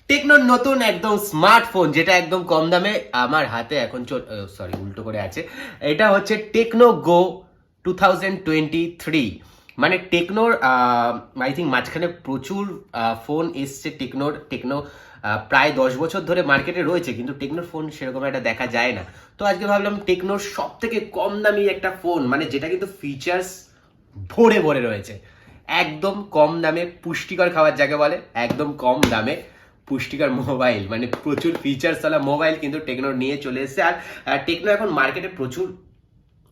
টেকনোর নতুন একদম স্মার্টফোন যেটা একদম কম দামে আমার হাতে এখন উল্টো করে আছে। এটা হচ্ছে টেকনো গো 2023। মানে টেকনোর আই থিঙ্ক মাঝখানে প্রচুর ফোন এসছে টেকনো প্রায় 10 বছর ধরে মার্কেটে রয়েছে, কিন্তু টেকনোর ফোন সেরকম একটা দেখা যায় না। তো আজকে ভাবলাম টেকনোর সব থেকে কম দামি একটা ফোন, মানে যেটা কিন্তু ফিচার্স ভরে ভরে রয়েছে, একদম কম দামে পুষ্টিকর খাবার যাকে বলে, একদম কম দামে পুষ্টিকর মোবাইল, মানে প্রচুর ফিচার্স वाला মোবাইল কিন্তু টেকনো নিয়ে চলে এসেছে। আর টেকনো এখন মার্কেটে প্রচুর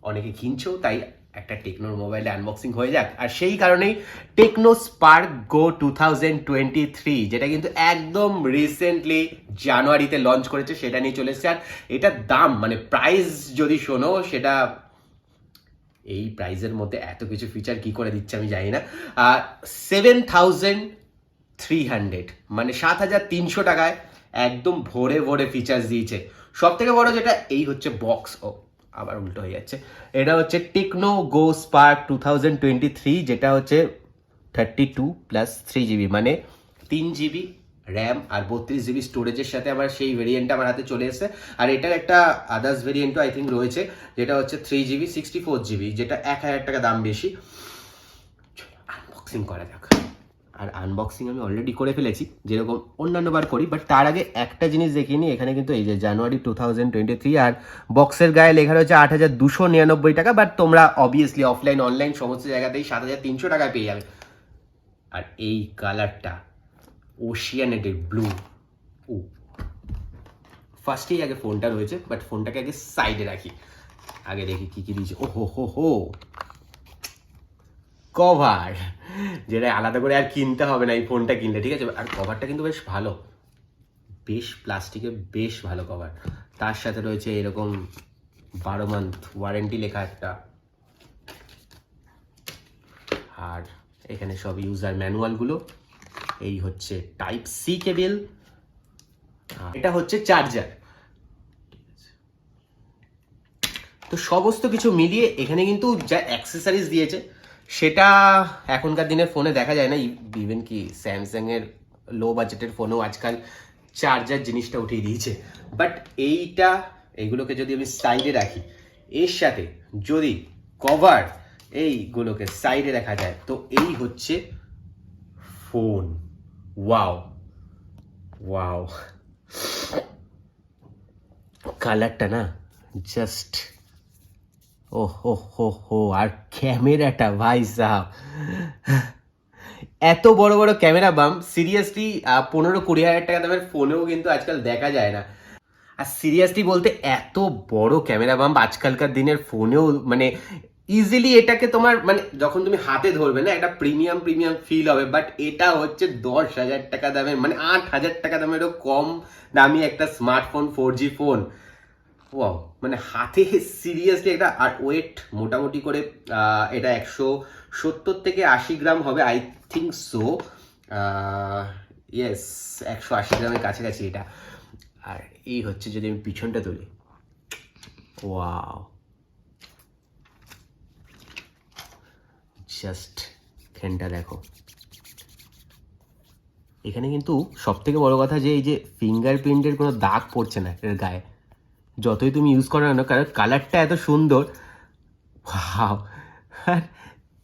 অনেকে কিনছেও, তাই একটা টেকনোর মোবাইলে আনবক্সিং হয়ে যাক। আর সেই কারণেই টেকনো স্পার্ক গো 2023, যেটা কিন্তু একদম রিসেন্টলি জানুয়ারিতে লঞ্চ করেছে, সেটা নিয়ে চলে এসেছে। আর এটার দাম মানে প্রাইস যদি শোনো, সেটা এই প্রাইজের মধ্যে এত কিছু ফিচার কি করে দিচ্ছে আমি জানি না। 7300, মানে 7300 টাকায় একদম ভরে ভরে ফিচার্স দিয়েছে। সব থেকে বড় যেটা, এই হচ্ছে বক্স। ও আবার উল্টো হয়ে যাচ্ছে। এটা হচ্ছে টেকনো গো স্পার্ক 2023, যেটা হচ্ছে 32+3 জিবি, মানে 3 জিবি র্যাম আর 32 জিবি স্টোরেজের সাথে আমার সেই ভেরিয়েন্টটা আমার হাতে চলে এসেছে। আর এটার একটা আদার্স ভেরিয়েন্টও আই থিঙ্ক রয়েছে, যেটা হচ্ছে 3 জিবি 64 জিবি, যেটা 1000 টাকা দাম বেশি। আনবক্সিং করা যাক। আর আনবক্সিং আমি অলরেডি করে ফেলেছি, যেরকম অন্যান্য বার করি, বাট তার আগে একটা জিনিস দেখিনি। এখানে কিন্তু এই যে জানুয়ারি 2023, আর বক্সের গায়ে লেখা রয়েছে 8299 টাকা, বাট তোমরা অবভিয়াসলি অফলাইন অনলাইন সমস্ত জায়গাতেই 7300 টাকায় পেয়ে যাবে। আর এই কালারটা ওশিয়ানেটেড ব্লু। ও ফার্স্টেই আগে ফোনটা রয়েছে, বাট ফোনটাকে আগে সাইডে রাখি, আগে দেখি কি কি দিয়েছে। ও হো কভার, যেটা আলাদা করে আর কিনতে হবে না এই ফোনটা কিনলে, ঠিক আছে। আর কভারটা কিন্তু বেশ ভালো, বেশ প্লাস্টিকের বেশ ভালো কভার। তার সাথে রয়েছে এরকম 12 মান্থ ওয়ারেন্টি লেখা একটা, আর এখানে সব ইউজার ম্যানুয়ালগুলো। এই হচ্ছে টাইপ সি কেবল, এটা হচ্ছে চার্জার। তো সমস্ত কিছু মিলিয়ে এখানে কিন্তু যা অ্যাক্সেসরিজ দিয়েছে, সেটা এখনকার দিনের ফোনে দেখা যায় না। ইভেন কি স্যামসাংয়ের লো বাজেটের ফোনেও আজকাল চার্জার জিনিসটা উঠিয়ে দিয়েছে। বাট এইগুলোকে যদি আমি সাইডে রাখি, এর সাথে যদি কভার এইগুলোকে সাইডে রাখা যায়, তো এই হচ্ছে ফোন। ওয়াও ওয়াও, কালারটা না জাস্ট ও হো। আর ক্যামেরাটা ভাই সাহাব, এত বড় বড় ক্যামেরা বাম্প সিরিয়াসলি 15-20 হাজার টাকা দামের ফোনেও কিন্তু আজকাল দেখা যায় না। আর সিরিয়াসলি বলতে, এত বড় ক্যামেরা বাম্প আজকালকার দিনের ফোনেও, মানে ইজিলি এটাকে তোমার, মানে যখন তুমি হাতে ধরবে না, একটা প্রিমিয়াম ফিল হবে। বাট এটা হচ্ছে 10,000 টাকা দামের, মানে 8,000 টাকা দামেরও কম দামি একটা স্মার্টফোন, 4G ফোন। ওয়াও, মানে হাতে সিরিয়াসলি একটা। আর ওয়েট মোটামুটি করে এটা 170 থেকে 80 গ্রাম হবে, আই থিঙ্ক সো। ইয়েস, 180 গ্রামের কাছাকাছি এটা। আর এই হচ্ছে যদি আমি পিছনটা তুলি, ওয়াও, জাস্ট ফ্যানটা দেখো। এখানে কিন্তু সব থেকে বড় কথা যে এই যে ফিঙ্গারপ্রিন্টের কোনো দাগ পড়ছে না এর গায়ে, যতই তুমি ইউজ করো না, কারণ কালারটা এত সুন্দর। ওয়াও, আর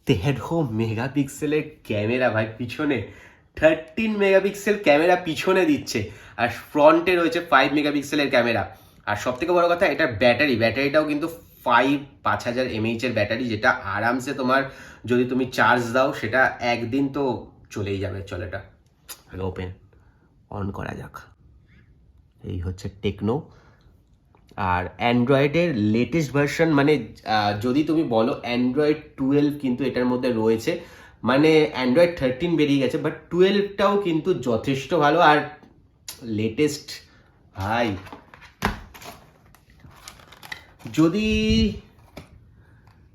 13 মেগাপিক্সেলের ক্যামেরা ভাই পিছনে, 13 মেগাপিক্সেল ক্যামেরা পিছনে দিচ্ছে। আর ফ্রন্টে রয়েছে 5 মেগাপিক্সেলের ক্যামেরা। আর সব থেকে বড় কথা, এটার ব্যাটারিটাও কিন্তু 5000 mAh এর ব্যাটারি, যেটা আরামসে তোমার যদি তুমি চার্জ দাও, সেটা একদিন তো চলেই যাবে। চল এটা ওপেন অন করা যাক। এই হচ্ছে টেকনো। আর অ্যান্ড্রয়েডের লেটেস্ট ভার্সন, মানে যদি তুমি বলো অ্যান্ড্রয়েড 12 কিন্তু এটার মধ্যে রয়েছে, মানে অ্যান্ড্রয়েড 13 বেরিয়ে গেছে, বাট 12টাও কিন্তু যথেষ্ট ভালো। আর লেটেস্ট ভাই, যদি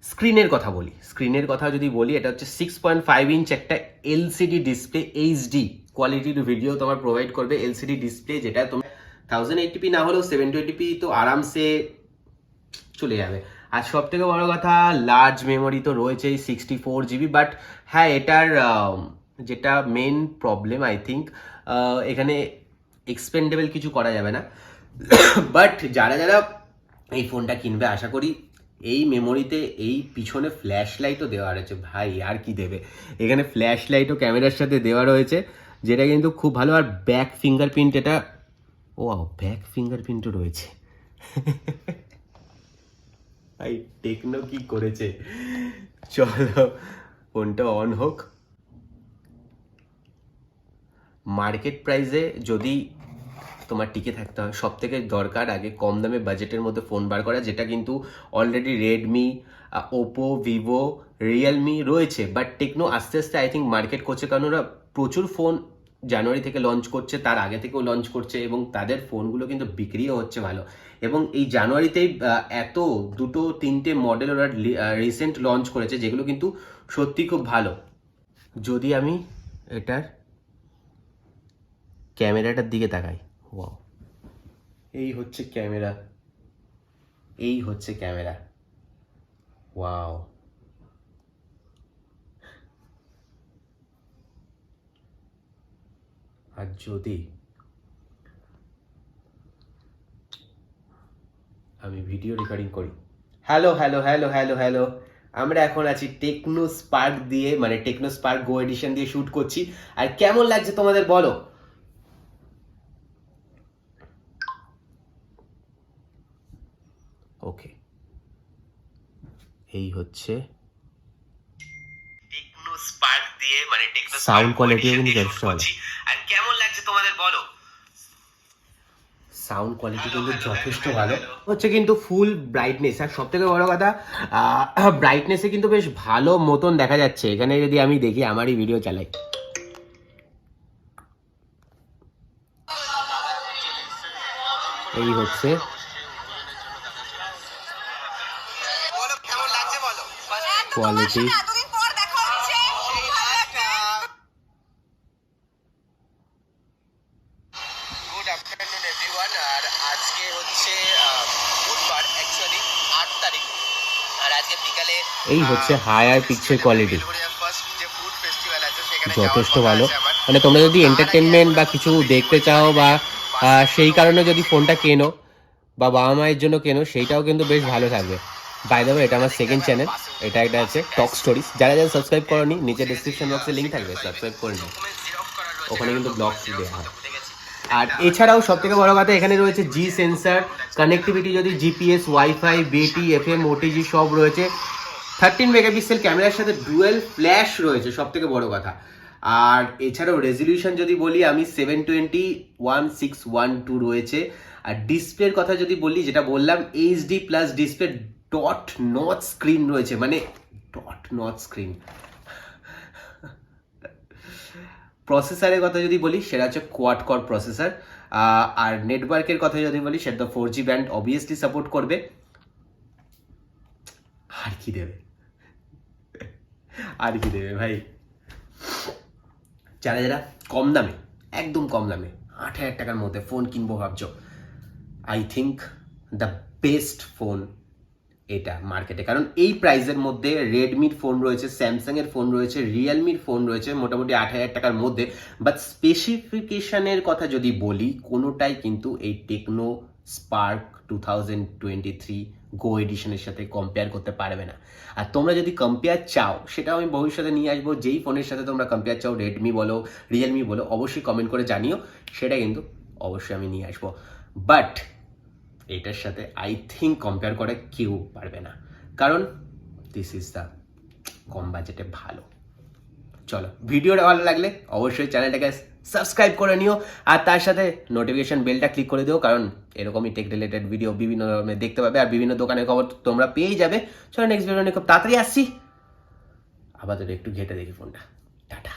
স্ক্রিনের কথা যদি বলি, এটা হচ্ছে 6.5 ইঞ্চ একটা এলসিডি ডিসপ্লে, এইচডি কোয়ালিটির ভিডিও তোমার প্রোভাইড করবে এলসিডি ডিসপ্লে, যেটা তোমার 1080p না হলেও 720p তো আরামসে চলে যাবে। আর সব থেকে বড় কথা, লার্জ মেমোরি তো রয়েছেই 64 জিবি। বাট হ্যাঁ, এটার যেটা মেন প্রবলেম আই থিঙ্ক, এখানে এক্সপেন্ডেবল কিছু করা যাবে না। বাট যারা যারা এই ফোনটা কিনবে আশা করি এই মেমোরিতে এই পিছনে ফ্ল্যাশ লাইটও দেওয়া রয়েছে ভাই, আর কি দেবে, এখানে ফ্ল্যাশ লাইটও ক্যামেরার সাথে দেওয়া রয়েছে, যেটা কিন্তু খুব ভালো। আর ব্যাক ফিঙ্গারপ্রিন্ট, এটা ও ব্যাক ফিঙ্গারপ্রিন্টও রয়েছে। ভাই টেকনো কি করেছে। চলো ফোনটা অন হোক। মার্কেট প্রাইসে যদি তোমার টিকে থাকতে হয়, সব থেকে দরকার আগে কম দামে বাজেটের মধ্যে ফোন বার করা, যেটা কিন্তু already Redmi, Oppo, Vivo, Realme রয়েছে। বাট টেকনো আস্তে আস্তে আই থিঙ্ক মার্কেট করছে, কারণ ওরা প্রচুর ফোন জানুয়ারি থেকে লঞ্চ করছে, তার আগে থেকেও লঞ্চ করছে, এবং তাদের ফোনগুলো কিন্তু বিক্রিও হচ্ছে ভালো। এবং এই জানুয়ারিতেই এত 2-3টে মডেল ওরা রিসেন্ট লঞ্চ করেছে, যেগুলো কিন্তু সত্যি খুব ভালো। যদি আমি এটার ক্যামেরাটার দিকে তাকাই, ওয়াও, এই হচ্ছে ক্যামেরা, এই হচ্ছে ক্যামেরা, ওয়াও। আর যদি আমি ভিডিও রেকর্ডিং করি, hello hello hello hello hello, আমরা এখন আছি টেকনো স্পার্ক দিয়ে, মানে টেকনো স্পার্ক গো এডিশন দিয়ে শ্যুট করছি। আর কেমন লাগছে তোমাদের বলো। ওকে, এই হচ্ছে টেকনো স্পার্ক দিয়ে, মানে টেকনো সাউন্ড কোয়ালিটিও কিন্তু যথেষ্ট ভালো। আর কেমন লাগছে তোমাদের বলো। সাউন্ড কোয়ালিটি কিন্তু যথেষ্ট ভালো হচ্ছে, কিন্তু ফুল ব্রাইটনেস। আর সব থেকে বড় কথা, ব্রাইটনেসে কিন্তু বেশ ভালো মতন দেখা যাচ্ছে। এখানে যদি আমি দেখি, আমারই ভিডিও চালাই, এই হচ্ছে কোয়ালিটি। Good afternoon everyone. আর আজকে হচ্ছে বুধবার, অ্যাকচুয়ালি 8 তারিখ। আর আজকে বিকালে এই হচ্ছে হায়ার পিকচার কোয়ালিটি, যথেষ্ট ভালো। মানে তোমরা যদি এন্টারটেনমেন্ট বা কিছু দেখতে চাও, বা সেই কারণে যদি ফোনটা কেনো, বা বাবা মায়ের জন্য কেনো, সেইটাও কিন্তু বেশ ভালো থাকবে। বাই দ্য ওয়ে, এটা আমার সেকেন্ড চ্যানেল, এটা আছে টক স্টোরিজ। যারা যারা সাবস্ক্রাইব করোনি, নিচে ডিসক্রিপশন বক্সে লিঙ্ক থাকবে, সাবস্ক্রাইব করে নিও, ওখানে কিন্তু ব্লগ দেওয়া হয়। আর এছাড়াও সব থেকে বড় কথা, এখানে রয়েছে জি সেন্সার কানেক্টিভিটি, যদি জিপিএস, ওয়াইফাই, বিটি, এফএম, ওটিজি সব রয়েছে। 13 মেগাপিক্সেল ক্যামেরার সাথে ডুয়েল ফ্ল্যাশ রয়েছে, সব থেকে বড় কথা। আর এছাড়াও রেজলিউশন যদি বলি আমি, 720x1612 রয়েছে। আর ডিসপ্লের কথা যদি বলি, যেটা বললাম HD plus display, dot notch screen রয়েছে, মানে ডট নচ স্ক্রিন। প্রসেসরের কথা যদি বলি, সেটা হচ্ছে কোয়াড কোর প্রসেসর। আর নেটওয়ার্কের কথা যদি বলি, সেটা 4G ব্যান্ড অবভিয়াসলি সাপোর্ট করবে। আর কি দেবে, আর কি দেবে ভাই। যারা যারা কম দামে, একদম কম দামে 8,000 টাকার মধ্যে ফোন কিনবো ভাবছো, I think the best phone এটা মার্কেটে। কারণ এই প্রাইসের মধ্যে রেডমির ফোন রয়েছে, স্যামসাংয়ের ফোন রয়েছে, রিয়েলমির ফোন রয়েছে মোটামুটি 8,000 টাকার মধ্যে। বাট স্পেসিফিকেশনের কথা যদি বলি, কোনোটাই কিন্তু এই টেকনো স্পার্ক 2023 গো এডিশনের সাথে কম্পেয়ার করতে পারবে না। আর তোমরা যদি কম্পেয়ার চাও, সেটা আমি ভবিষ্যতে নিয়ে আসবো। যেই ফোনের সাথে তোমরা কম্পেয়ার চাও, রেডমি বলো, রিয়েলমি বলো, অবশ্যই কমেন্ট করে জানিও, সেটা কিন্তু অবশ্যই আমি নিয়ে আসবো। বাট এটার সাথে আই থিঙ্ক কম্পেয়ার করে কেউ পারবে না, কারণ দিস ইজ দ্য কম বাজেটে ভালো। চলো, ভিডিওটা ভালো লাগলে অবশ্যই চ্যানেলটাকে সাবস্ক্রাইব করে নিও, আর তার সাথে নোটিফিকেশন বেলটা ক্লিক করে দিও, কারণ এরকমই টেক রিলেটেড ভিডিও বিভিন্ন ধরনের দেখতে পাবে, আর বিভিন্ন দোকানের খবর তোমরা পেয়েই যাবে। চলো নেক্সট ভিডিও নিয়ে খুব তাড়াতাড়ি আসছি। আপাতত একটু ঘেটে দেখি ফোনটা। টাটা।